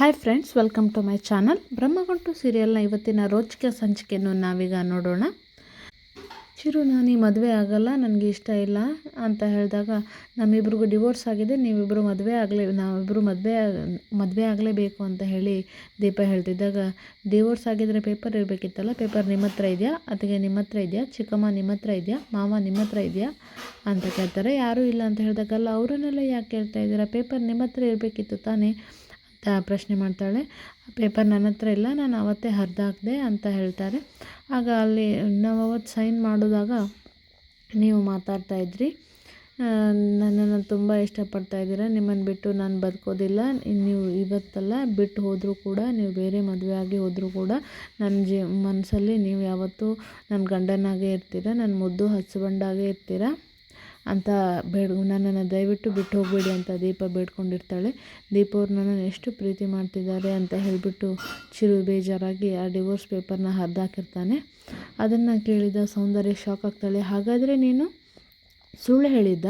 Hi friends, welcome to my channel. Brahmagantu ಸೀರಿಯಲ್ನ ಇವತ್ತಿನ ರೋಚಕ ಸಂಚಿಕೆಯನ್ನು ನಾವೀಗ ನೋಡೋಣ. ಚಿರು, ನಾನು ಈ ಮದುವೆ ಆಗಲ್ಲ, ನನಗೆ ಇಷ್ಟ ಇಲ್ಲ ಅಂತ ಹೇಳಿದಾಗ, ನಮ್ಮಿಬ್ರಿಗೂ ಡಿವೋರ್ಸ್ ಆಗಿದೆ, ನಾವಿಬ್ಬರು ಮದುವೆ ಆಗಲೇಬೇಕು ಅಂತ ಹೇಳಿ ದೀಪ ಹೇಳ್ತಿದ್ದಾಗ, ಡಿವೋರ್ಸ್ ಆಗಿದ್ರೆ ಪೇಪರ್ ಇರಬೇಕಿತ್ತಲ್ಲ, ಪೇಪರ್ ನಿಮ್ಮ ಹತ್ರ ಇದೆಯಾ, ಅತ್ತಿಗೆ ನಿಮ್ಮ ಹತ್ರ ಇದೆಯಾ, ಚಿಕ್ಕಮ್ಮ ನಿಮ್ಮ ಹತ್ರ ಇದೆಯಾ, ಮಾವ ನಿಮ್ಮ ಹತ್ರ ಇದೆಯಾ ಅಂತ ಕೇಳ್ತಾರೆ. ಯಾರೂ ಇಲ್ಲ ಅಂತ ಹೇಳಿದಾಗಲ್ಲ, ಅವರನ್ನೆಲ್ಲ ಯಾಕೆ ಕೇಳ್ತಾ ಇದ್ದೀರಾ, ಪೇಪರ್ ನಿಮ್ಮ ಹತ್ರ ಇರಬೇಕಿತ್ತು ತಾನೇ ಅಂತ ಪ್ರಶ್ನೆ ಮಾಡ್ತಾಳೆ. ಪೇಪರ್ ನನ್ನ ಹತ್ರ ಇಲ್ಲ, ನಾನು ಅವತ್ತೇ ಹರಿದಾಕ್ದೆ ಅಂತ ಹೇಳ್ತಾರೆ. ಆಗ ಅಲ್ಲಿ ನಾವು ಅವತ್ತು ಸೈನ್ ಮಾಡಿದಾಗ ನೀವು ಮಾತಾಡ್ತಾಯಿದ್ರಿ, ನನ್ನನ್ನು ತುಂಬ ಇಷ್ಟಪಡ್ತಾ ಇದ್ದೀರಾ, ನಿಮ್ಮನ್ನು ಬಿಟ್ಟು ನಾನು ಬದುಕೋದಿಲ್ಲ, ನೀವು ಇವತ್ತಲ್ಲ ಬಿಟ್ಟು ಹೋದರೂ ಕೂಡ, ನೀವು ಬೇರೆ ಮದುವೆ ಆಗಿ ಹೋದರೂ ಕೂಡ ನನ್ನ ಮನಸ್ಸಲ್ಲಿ ನೀವು ಯಾವತ್ತೂ ನನ್ನ ಗಂಡನಾಗೇ ಇರ್ತೀರ, ನನ್ನ ಮುದ್ದು ಹಸ್ಬೆಂಡಾಗೇ ಇರ್ತೀರ ಅಂತ ನನ್ನನ್ನು ದಯವಿಟ್ಟು ಬಿಟ್ಟು ಹೋಗಬೇಡಿ ಅಂತ ದೀಪ ಬೇಡ್ಕೊಂಡಿರ್ತಾಳೆ. ದೀಪ ಅವ್ರು ನನ್ನನ್ನು ಎಷ್ಟು ಪ್ರೀತಿ ಮಾಡ್ತಿದ್ದಾರೆ ಅಂತ ಹೇಳಿಬಿಟ್ಟು ಚಿರು ಬೇಜಾರಾಗಿ ಆ ಡಿವೋರ್ಸ್ ಪೇಪರ್ನ ಹರಿದಾಕಿರ್ತಾನೆ. ಅದನ್ನು ಕೇಳಿದ ಸೌಂದರ್ಯ ಶಾಕ್ ಆಗ್ತಾಳೆ. ಹಾಗಾದರೆ ನೀನು ಸುಳ್ಳು ಹೇಳಿದ್ದ,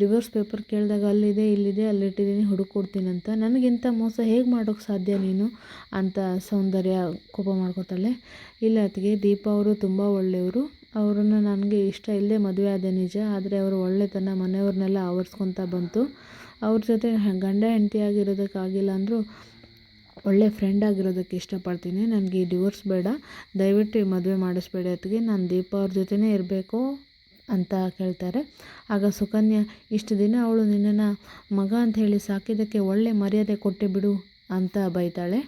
ಡಿವೋರ್ಸ್ ಪೇಪರ್ ಕೇಳಿದಾಗ ಅಲ್ಲಿದೆ ಇಲ್ಲಿದೆ ಅಲ್ಲಿಟ್ಟಿದ್ದೀನಿ ಹುಡುಕೊಡ್ತೀನಿ ಅಂತ, ನನಗಿಂತ ಮೋಸ ಹೇಗೆ ಮಾಡೋಕ್ಕೆ ಸಾಧ್ಯ ನೀನು ಅಂತ ಸೌಂದರ್ಯ ಕೋಪ ಮಾಡ್ಕೋತಾಳೆ. ಇಲ್ಲ ಅತ್ತಿಗೆ, ದೀಪ ಅವರು ತುಂಬ ಒಳ್ಳೆಯವರು, ಅವರನ್ನು ನನಗೆ ಇಷ್ಟ ಇಲ್ಲದೆ ಮದುವೆ ಆದ ನಿಜ, ಆದರೆ ಅವರು ಒಳ್ಳೆತನ ಮನೆಯವ್ರನ್ನೆಲ್ಲ ಆವರಿಸ್ಕೊತಾ ಬಂತು. ಅವ್ರ ಜೊತೆ ಗಂಡ ಹೆಂಡತಿಯಾಗಿರೋದಕ್ಕಾಗಿಲ್ಲ ಅಂದರೂ ಒಳ್ಳೆ ಫ್ರೆಂಡ್ ಆಗಿರೋದಕ್ಕೆ ಇಷ್ಟಪಡ್ತೀನಿ. ನನಗೆ ಈ ಡಿವೋರ್ಸ್ ಬೇಡ, ದಯವಿಟ್ಟು ಈ ಮದುವೆ ಮಾಡಿಸ್ಬೇಡಿ ಅತ್ತಿಗೆ, ನಾನು ದೀಪ ಅವ್ರ ಜೊತೆನೇ ಇರಬೇಕು ಅಂತ ಕೇಳ್ತಾರೆ. ಆಗ ಸುಕನ್ಯಾ, ಇಷ್ಟು ದಿನ ಅವಳು ನಿನ್ನನ್ನು ಮಗ ಅಂತ ಹೇಳಿ ಸಾಕಿದ್ದಕ್ಕೆ ಒಳ್ಳೆ ಮರ್ಯಾದೆ ಕೊಟ್ಟೆ ಬಿಡು ಅಂತ ಬೈತಾಳೆ.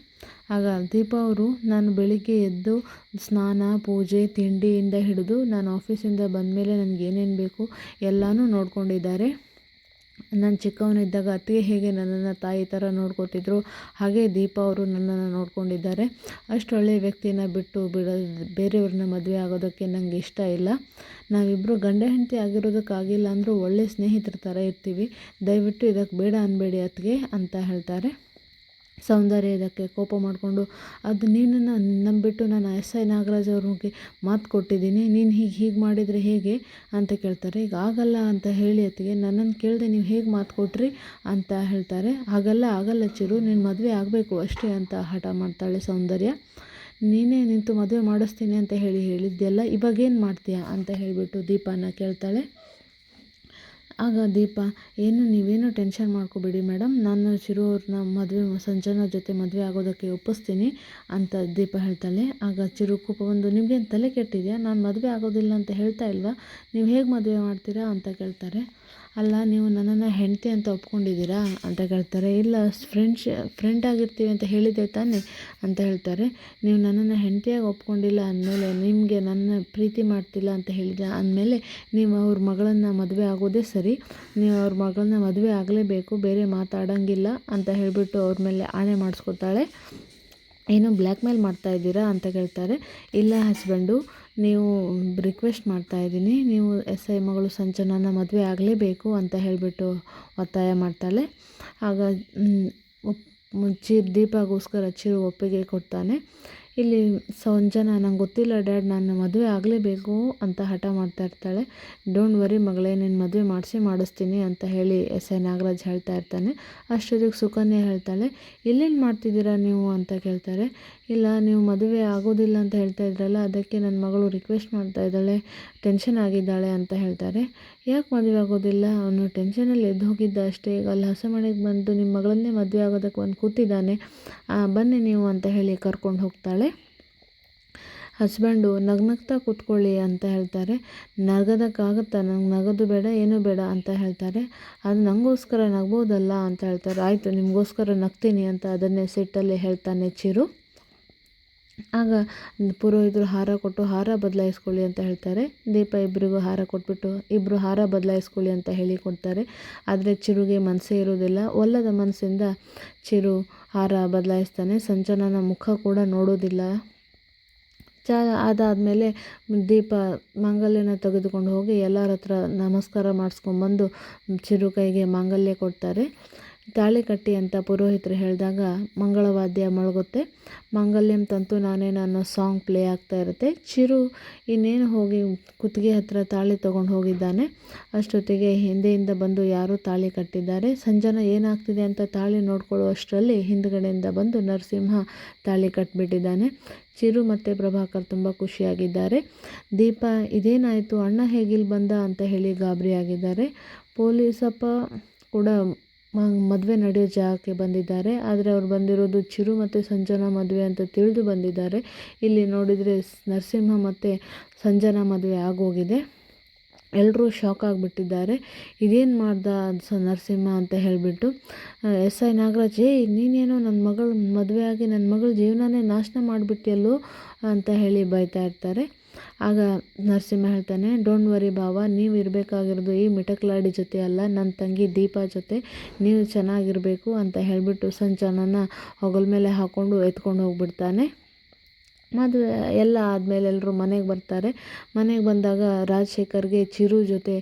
ಆಗ ದೀಪ ಅವರು, ನಾನು ಬೆಳಿಗ್ಗೆ ಎದ್ದು ಸ್ನಾನ ಪೂಜೆ ತಿಂಡಿಯಿಂದ ಹಿಡಿದು ನಾನು ಆಫೀಸಿಂದ ಬಂದಮೇಲೆ ನನಗೆ ಏನೇನು ಬೇಕು ಎಲ್ಲನೂ ನೋಡ್ಕೊಂಡಿದ್ದಾರೆ. ನಾನು ಚಿಕ್ಕವನಿದ್ದಾಗ ಅತ್ತಿಗೆ ಹೇಗೆ ನನ್ನನ್ನು ತಾಯಿ ಥರ ನೋಡ್ಕೊತಿದ್ರು, ಹಾಗೆ ದೀಪ ಅವರು ನನ್ನನ್ನು ನೋಡ್ಕೊಂಡಿದ್ದಾರೆ. ಅಷ್ಟು ಒಳ್ಳೆಯ ವ್ಯಕ್ತಿನ ಬಿಟ್ಟು ಬೇರೆಯವ್ರನ್ನ ಮದುವೆ ಆಗೋದಕ್ಕೆ ನನಗೆ ಇಷ್ಟ ಇಲ್ಲ. ನಾವಿಬ್ಬರು ಗಂಡ ಹೆಂಡತಿ ಆಗಿರೋದಕ್ಕಾಗಿಲ್ಲ ಅಂದರೂ ಒಳ್ಳೆಯ ಸ್ನೇಹಿತರ ಥರ ಇರ್ತೀವಿ, ದಯವಿಟ್ಟು ಇದಕ್ಕೆ ಬೇಡ ಅನ್ಬೇಡಿ ಅತ್ತಿಗೆ ಅಂತ ಹೇಳ್ತಾರೆ. ಸೌಂದರ್ಯ ಇದಕ್ಕೆ ಕೋಪ ಮಾಡಿಕೊಂಡು, ಅದು ನೀನನ್ನು ನಂಬಿಬಿಟ್ಟು ನಾನು SI ನಾಗರಾಜ್ ಅವ್ರಿಗೆ ಮಾತು ಕೊಟ್ಟಿದ್ದೀನಿ, ನೀನು ಹೀಗೆ ಮಾಡಿದರೆ ಹೇಗೆ ಅಂತ ಕೇಳ್ತಾರೆ. ಈಗ ಆಗಲ್ಲ ಅಂತ ಹೇಳಿ ಅತ್ತಿಗೆ, ನನ್ನನ್ನು ಕೇಳದೆ ನೀವು ಹೇಗೆ ಮಾತು ಕೊಟ್ರಿ ಅಂತ ಹೇಳ್ತಾರೆ. ಆಗಲ್ಲ ಚಿರು, ನೀನು ಮದುವೆ ಆಗಬೇಕು ಅಷ್ಟೇ ಅಂತ ಹಠ ಮಾಡ್ತಾಳೆ ಸೌಂದರ್ಯ. ನೀನೇ ನಿಂತು ಮದುವೆ ಮಾಡಿಸ್ತೀನಿ ಅಂತ ಹೇಳಿದ್ದೆಲ್ಲ, ಇವಾಗೇನು ಮಾಡ್ತೀಯಾ ಅಂತ ಹೇಳಿಬಿಟ್ಟು ದೀಪನ ಕೇಳ್ತಾಳೆ. ಆಗ ದೀಪ, ನೀವೇನು ಟೆನ್ಷನ್ ಮಾಡ್ಕೋಬೇಡಿ ಮೇಡಮ್, ನಾನು ಚಿರು ಅವ್ರನ್ನ ಸಂಜನಾ ಜೊತೆ ಮದುವೆ ಆಗೋದಕ್ಕೆ ಒಪ್ಪಿಸ್ತೀನಿ ಅಂತ ದೀಪ ಹೇಳ್ತಾಳೆ. ಆಗ ಚಿರು ಕೋಪ ಬಂದು, ನಿಮಗೇನು ತಲೆ ಕೆಟ್ಟಿದೆಯಾ, ನಾನು ಮದುವೆ ಆಗೋದಿಲ್ಲ ಅಂತ ಹೇಳ್ತಾ ಇಲ್ವಾ, ನೀವು ಹೇಗೆ ಮದುವೆ ಮಾಡ್ತೀರಾ ಅಂತ ಕೇಳ್ತಾರೆ. ಅಲ್ಲ, ನೀವು ನನ್ನನ್ನು ಹೆಂಡತಿ ಅಂತ ಒಪ್ಕೊಂಡಿದ್ದೀರಾ ಅಂತ ಕೇಳ್ತಾರೆ. ಇಲ್ಲ, ಫ್ರೆಂಡ್ ಆಗಿರ್ತೀವಿ ಅಂತ ಹೇಳಿದ್ದೆ ತಾನೆ ಅಂತ ಹೇಳ್ತಾರೆ. ನೀವು ನನ್ನನ್ನು ಹೆಂಡತಿಯಾಗಿ ಒಪ್ಕೊಂಡಿಲ್ಲ ಅಂದಮೇಲೆ, ನಿಮಗೆ ನನ್ನ ಪ್ರೀತಿ ಮಾಡ್ತಿಲ್ಲ ಅಂತ ಹೇಳಿದ ಅಂದಮೇಲೆ, ನೀವು ಅವ್ರ ಮಗಳನ್ನು ಮದುವೆ ಆಗೋದೇ ಸರಿ, ನೀವು ಅವ್ರ ಮಗಳನ್ನ ಮದುವೆ ಆಗಲೇಬೇಕು, ಬೇರೆ ಮಾತಾಡೋಂಗಿಲ್ಲ ಅಂತ ಹೇಳಿಬಿಟ್ಟು ಅವ್ರ ಮೇಲೆ ಆಣೆ ಮಾಡಿಸ್ಕೊತಾಳೆ. ಏನು ಬ್ಲ್ಯಾಕ್ ಮೇಲ್ ಮಾಡ್ತಾ ಇದ್ದೀರಾ ಅಂತ ಕೇಳ್ತಾರೆ. ಇಲ್ಲ ಹಸ್ಬೆಂಡು, ನೀವು ರಿಕ್ವೆಸ್ಟ್ ಮಾಡ್ತಾಯಿದ್ದೀನಿ, ನೀವು SI ಮಗಳು ಸಂಜನಾನ ಮದುವೆ ಆಗಲೇಬೇಕು ಅಂತ ಹೇಳಿಬಿಟ್ಟು ಒತ್ತಾಯ ಮಾಡ್ತಾಳೆ. ಆಗ ದೀಪಗೋಸ್ಕರ ಚಿರು ಒಪ್ಪಿಗೆ ಕೊಡ್ತಾನೆ. ಇಲ್ಲಿ ಸಂಜನಾ, ನಂಗೆ ಗೊತ್ತಿಲ್ಲ ಡ್ಯಾಡ್, ನಾನು ಮದುವೆ ಆಗಲೇಬೇಕು ಅಂತ ಹಠ ಮಾಡ್ತಾ ಇರ್ತಾಳೆ. ಡೋಂಟ್ ವರಿ ಮಗಳೇ, ನೀನು ಮದುವೆ ಮಾಡಿಸ್ತೀನಿ ಅಂತ ಹೇಳಿ SI ನಾಗರಾಜ್ ಹೇಳ್ತಾ ಇರ್ತಾನೆ. ಅಷ್ಟೊತ್ತಿಗೆ ಸುಕನ್ಯಾ ಹೇಳ್ತಾಳೆ, ಇಲ್ಲೇನು ಮಾಡ್ತಿದ್ದೀರಾ ನೀವು ಅಂತ ಕೇಳ್ತಾರೆ. ಇಲ್ಲ, ನೀವು ಮದುವೆ ಆಗೋದಿಲ್ಲ ಅಂತ ಹೇಳ್ತಾ ಇದ್ರಲ್ಲ, ಅದಕ್ಕೆ ನನ್ನ ಮಗಳು ರಿಕ್ವೆಸ್ಟ್ ಮಾಡ್ತಾ ಇದ್ದಾಳೆ, ಟೆನ್ಷನ್ ಆಗಿದ್ದಾಳೆ ಅಂತ ಹೇಳ್ತಾರೆ. ಯಾಕೆ ಮದುವೆ ಆಗೋದಿಲ್ಲ, ಅವನು ಟೆನ್ಷನಲ್ಲಿ ಎದ್ದು ಹೋಗಿದ್ದ ಅಷ್ಟೇ, ಈಗ ಅಲ್ಲಿ ಹೊಸ ಮನೆಗೆ ಬಂದು ನಿಮ್ಮ ಮಗಳನ್ನೇ ಮದುವೆ ಆಗೋದಕ್ಕೆ ಬಂದು ಕೂತಿದ್ದಾನೆ, ಬನ್ನಿ ನೀವು ಅಂತ ಹೇಳಿ ಕರ್ಕೊಂಡು ಹೋಗ್ತಾಳೆ. ಹಸ್ಬೆಂಡು, ನಗ್ನಗ್ತಾ ಕೂತ್ಕೊಳ್ಳಿ ಅಂತ ಹೇಳ್ತಾರೆ. ನಗೋದಕ್ಕಾಗುತ್ತಾ, ನಂಗೆ ನಗೋದು ಬೇಡ ಏನೂ ಬೇಡ ಅಂತ ಹೇಳ್ತಾರೆ. ಅದು ನನಗೋಸ್ಕರ ನಗ್ಬೋದಲ್ಲ ಅಂತ ಹೇಳ್ತಾರೆ. ಆಯಿತು, ನಿಮಗೋಸ್ಕರ ನಗ್ತೀನಿ ಅಂತ ಅದನ್ನೇ ಸಿಟ್ಟಲ್ಲಿ ಹೇಳ್ತಾನೆ ಚಿರು. ಆಗ ಪುರೋಹಿತರು ಹಾರ ಕೊಟ್ಟು ಹಾರ ಬದಲಾಯಿಸ್ಕೊಳ್ಳಿ ಅಂತ ಹೇಳ್ತಾರೆ. ದೀಪ ಇಬ್ಬರಿಗೂ ಹಾರ ಕೊಟ್ಬಿಟ್ಟು, ಇಬ್ಬರು ಹಾರ ಬದಲಾಯಿಸ್ಕೊಳ್ಳಿ ಅಂತ ಹೇಳಿ ಕೊಡ್ತಾರೆ. ಆದರೆ ಚಿರುಗೆ ಮನಸ್ಸೇ ಇರೋದಿಲ್ಲ. ಒಲ್ಲದ ಮನಸ್ಸಿಂದ ಚಿರು ಹಾರ ಬದಲಾಯಿಸ್ತಾನೆ. ಸಂಜನನ ಮುಖ ಕೂಡ ನೋಡೋದಿಲ್ಲ. ಅದಾದಮೇಲೆ ದೀಪ ಮಾಂಗಲ್ಯನ ತೆಗೆದುಕೊಂಡು ಹೋಗಿ ಎಲ್ಲರ ಹತ್ರ ನಮಸ್ಕಾರ ಮಾಡಿಸ್ಕೊಂಡ್ಬಂದು ಚಿರು ಕೈಗೆ ಮಾಂಗಲ್ಯ ಕೊಡ್ತಾರೆ. ತಾಳಿ ಕಟ್ಟಿ ಅಂತ ಪುರೋಹಿತರು ಹೇಳಿದಾಗ ಮಂಗಳವಾದ್ಯ ಮೊಳಗುತ್ತೆ. ಮಾಂಗಲ್ಯಂ ತಂತು ನಾನೇನು ಅನ್ನೋ ಸಾಂಗ್ ಪ್ಲೇ ಆಗ್ತಾ ಇರುತ್ತೆ. ಚಿರು ಇನ್ನೇನು ಹೋಗಿ ಕುತ್ತಿಗೆ ಹತ್ರ ತಾಳಿ ತೊಗೊಂಡು ಹೋಗಿದ್ದಾನೆ. ಅಷ್ಟೊತ್ತಿಗೆ ಹಿಂದೆಯಿಂದ ಬಂದು ಯಾರೋ ತಾಳಿ ಕಟ್ಟಿದ್ದಾರೆ. ಸಂಜನಾ ಏನಾಗ್ತಿದೆ ಅಂತ ತಾಳಿ ನೋಡ್ಕೊಳ್ಳುವಷ್ಟರಲ್ಲಿ ಹಿಂದುಗಡೆಯಿಂದ ಬಂದು ನರಸಿಂಹ ತಾಳಿ ಕಟ್ಟಿಬಿಟ್ಟಿದ್ದಾನೆ. ಚಿರು ಮತ್ತು ಪ್ರಭಾಕರ್ ತುಂಬ ಖುಷಿಯಾಗಿದ್ದಾರೆ. ದೀಪ ಇದೇನಾಯಿತು, ಅಣ್ಣ ಹೇಗಿಲ್ಲಿ ಬಂದ ಅಂತ ಹೇಳಿ ಗಾಬರಿಯಾಗಿದ್ದಾರೆ. ಪೊಲೀಸಪ್ಪ ಕೂಡ ಮದುವೆ ನಡೆಯೋ ಜಾಗಕ್ಕೆ ಬಂದಿದ್ದಾರೆ. ಆದರೆ ಅವ್ರು ಬಂದಿರೋದು ಚಿರು ಮತ್ತು ಸಂಜನಾ ಮದುವೆ ಅಂತ ತಿಳಿದು ಬಂದಿದ್ದಾರೆ. ಇಲ್ಲಿ ನೋಡಿದರೆ ನರಸಿಂಹ ಮತ್ತು ಸಂಜನಾ ಮದುವೆ ಆಗೋಗಿದೆ. ಎಲ್ಲರೂ ಶಾಕ್ ಆಗಿಬಿಟ್ಟಿದ್ದಾರೆ. ಇದೇನು ಮಾಡ್ದ ನರಸಿಂಹ ಅಂತ ಹೇಳಿಬಿಟ್ಟು SI ನಾಗರಾಜ್, ನೀನೇನೋ ನನ್ನ ಮಗಳು ಮದುವೆ ಆಗಿ ನನ್ನ ಮಗಳ ಜೀವನನೇ ನಾಶನ ಮಾಡಿಬಿಟ್ಟಿಯಲ್ಲೋ ಅಂತ ಹೇಳಿ ಬೈತಾ ಇರ್ತಾರೆ. ಆಗ ನರಸಿಂಹ ಹೇಳ್ತಾನೆ, ಡೋಂಟ್ ವರಿ ಬಾವ, ನೀವು ಇರಬೇಕಾಗಿರೋದು ಈ ಮಿಟಕ್ಲಾಡಿ ಜೊತೆ ಅಲ್ಲ, ನನ್ನ ತಂಗಿ ದೀಪಾ ಜೊತೆ ನೀವು ಚೆನ್ನಾಗಿರಬೇಕು ಅಂತ ಹೇಳಿಬಿಟ್ಟು ಸಂಜನನ ಹೊಗಲ ಮೇಲೆ ಹಾಕ್ಕೊಂಡು ಎತ್ಕೊಂಡು ಹೋಗ್ಬಿಡ್ತಾನೆ. ಮದುವೆ ಎಲ್ಲ ಆದಮೇಲೆ ಎಲ್ಲರೂ ಮನೆಗೆ ಬರ್ತಾರೆ. ಮನೆಗೆ ಬಂದಾಗ ರಾಜಶೇಖರ್ಗೆ ಚಿರು ಜೊತೆ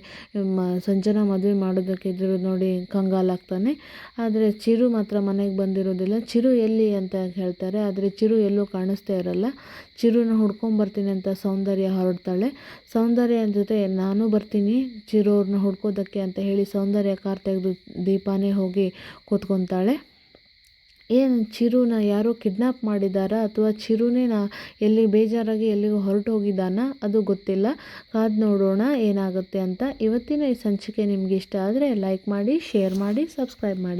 ಸಂಜನಾ ಮದುವೆ ಮಾಡೋದಕ್ಕೆ ಇದ್ರು ನೋಡಿ ಕಂಗಾಲಾಗ್ತಾನೆ. ಆದರೆ ಚಿರು ಮಾತ್ರ ಮನೆಗೆ ಬಂದಿರೋದಿಲ್ಲ. ಚಿರು ಎಲ್ಲಿ ಅಂತ ಹೇಳ್ತಾರೆ. ಆದರೆ ಚಿರು ಎಲ್ಲೂ ಕಾಣಿಸ್ತಾ ಇರಲ್ಲ. ಚಿರುನ ಹುಡ್ಕೊಂಬರ್ತೀನಿ ಅಂತ ಸೌಂದರ್ಯ ಹೊರಡ್ತಾಳೆ. ಸೌಂದರ್ಯ ಜೊತೆ ನಾನು ಬರ್ತೀನಿ ಚಿರು ಅವ್ರನ್ನ ಹುಡ್ಕೋದಕ್ಕೆ ಅಂತ ಹೇಳಿ ಸೌಂದರ್ಯ ಕಾರ್ ತೆಗೆದು ದೀಪಾನೇ ಹೋಗಿ ಕೂತ್ಕೊತಾಳೆ. ಏನು ಚಿರುನ ಯಾರೋ ಕಿಡ್ನಾಪ್ ಮಾಡಿದ್ದಾರಾ ಅಥವಾ ಚಿರುನೇ ಎಲ್ಲಿ ಬೇಜಾರಾಗಿ ಎಲ್ಲಿಗೂ ಹೊರಟು ಹೋಗಿದ್ದಾನ, ಅದು ಗೊತ್ತಿಲ್ಲ. ಕಾದು ನೋಡೋಣ ಏನಾಗುತ್ತೆ ಅಂತ. ಇವತ್ತಿನ ಈ ಸಂಚಿಕೆ ನಿಮ್ಗೆ ಇಷ್ಟ ಆದರೆ ಲೈಕ್ ಮಾಡಿ, ಶೇರ್ ಮಾಡಿ, ಸಬ್ಸ್ಕ್ರೈಬ್ ಮಾಡಿ.